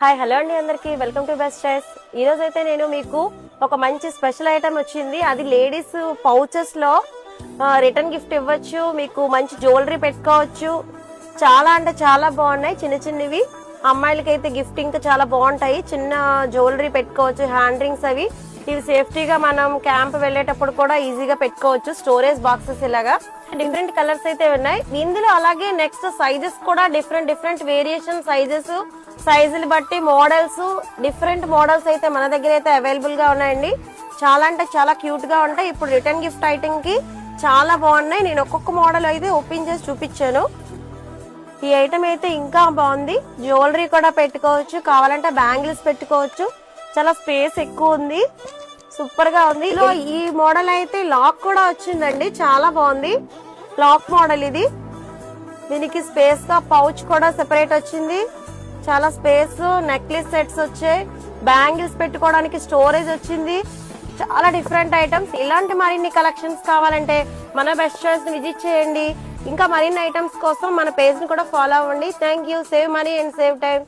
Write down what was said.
Hi hello అండి అందరికి welcome to best choice. ఈ రోజు అయితే నేను మీకు ఒక మంచి స్పెషల్ ఐటమ్ వచ్చింది. అది లేడీస్ పౌచెస్ లో రిటర్న్ గిఫ్ట్ ఇవ్వచ్చు, మీకు మంచి జ్యువెలరీ పెట్టుకోవచ్చు. చాలా అంటే చాలా బాగున్నాయి. చిన్న చిన్నవి అమ్మాయిలకి అయితే గిఫ్ట్ ఇంకా చాలా బాగుంటాయి. చిన్న జ్యువెలరీ పెట్టుకోవచ్చు, హ్యాండ్ రింగ్స్ అవి. ఇవి సేఫ్టీగా మనం క్యాంప్ వెళ్ళేటప్పుడు కూడా ఈజీగా పెట్టుకోవచ్చు. స్టోరేజ్ బాక్సెస్ ఇలాగా డిఫరెంట్ కలర్స్ అయితే ఉన్నాయి ఇందులో. అలాగే నెక్స్ట్ సైజెస్ కూడా డిఫరెంట్ వేరియేషన్ సైజులు బట్టి మోడల్స్, డిఫరెంట్ మోడల్స్ అయితే మన దగ్గర అయితే అవైలబుల్ గా ఉన్నాయండి. చాలా అంటే చాలా క్యూట్ గా ఉంటాయి. ఇప్పుడు రిటర్న్ గిఫ్ట్ ఐటమ్ కి చాలా బాగున్నాయి. నేను ఒక్కొక్క మోడల్ అయితే ఓపెన్ చేసి చూపించాను. ఈ ఐటమ్ అయితే ఇంకా బాగుంది. జ్యువెలరీ కూడా పెట్టుకోవచ్చు, కావాలంటే బ్యాంగిల్స్ పెట్టుకోవచ్చు. చాలా స్పేస్ ఎక్కువ ఉంది, సూపర్ గా ఉంది. ఈ మోడల్ అయితే లాక్ కూడా వచ్చిందండి, చాలా బాగుంది. లాక్ మోడల్ ఇది. దీనికి స్పేస్ గా పౌచ్ కూడా సెపరేట్ వచ్చింది. చాలా స్పేస్. నెక్లెస్ సెట్స్ వచ్చాయి, బ్యాంగిల్స్ పెట్టుకోవడానికి స్టోరేజ్ వచ్చింది. చాలా డిఫరెంట్ ఐటమ్స్. ఇలాంటి మరిన్ని కలెక్షన్స్ కావాలంటే మన బెస్ట్ చాయిస్ ని విజిట్ చేయండి. ఇంకా మరిన్ని ఐటమ్స్ కోసం మన పేజ్ ని కూడా ఫాలో అవ్వండి. Thank you. Save money and save time.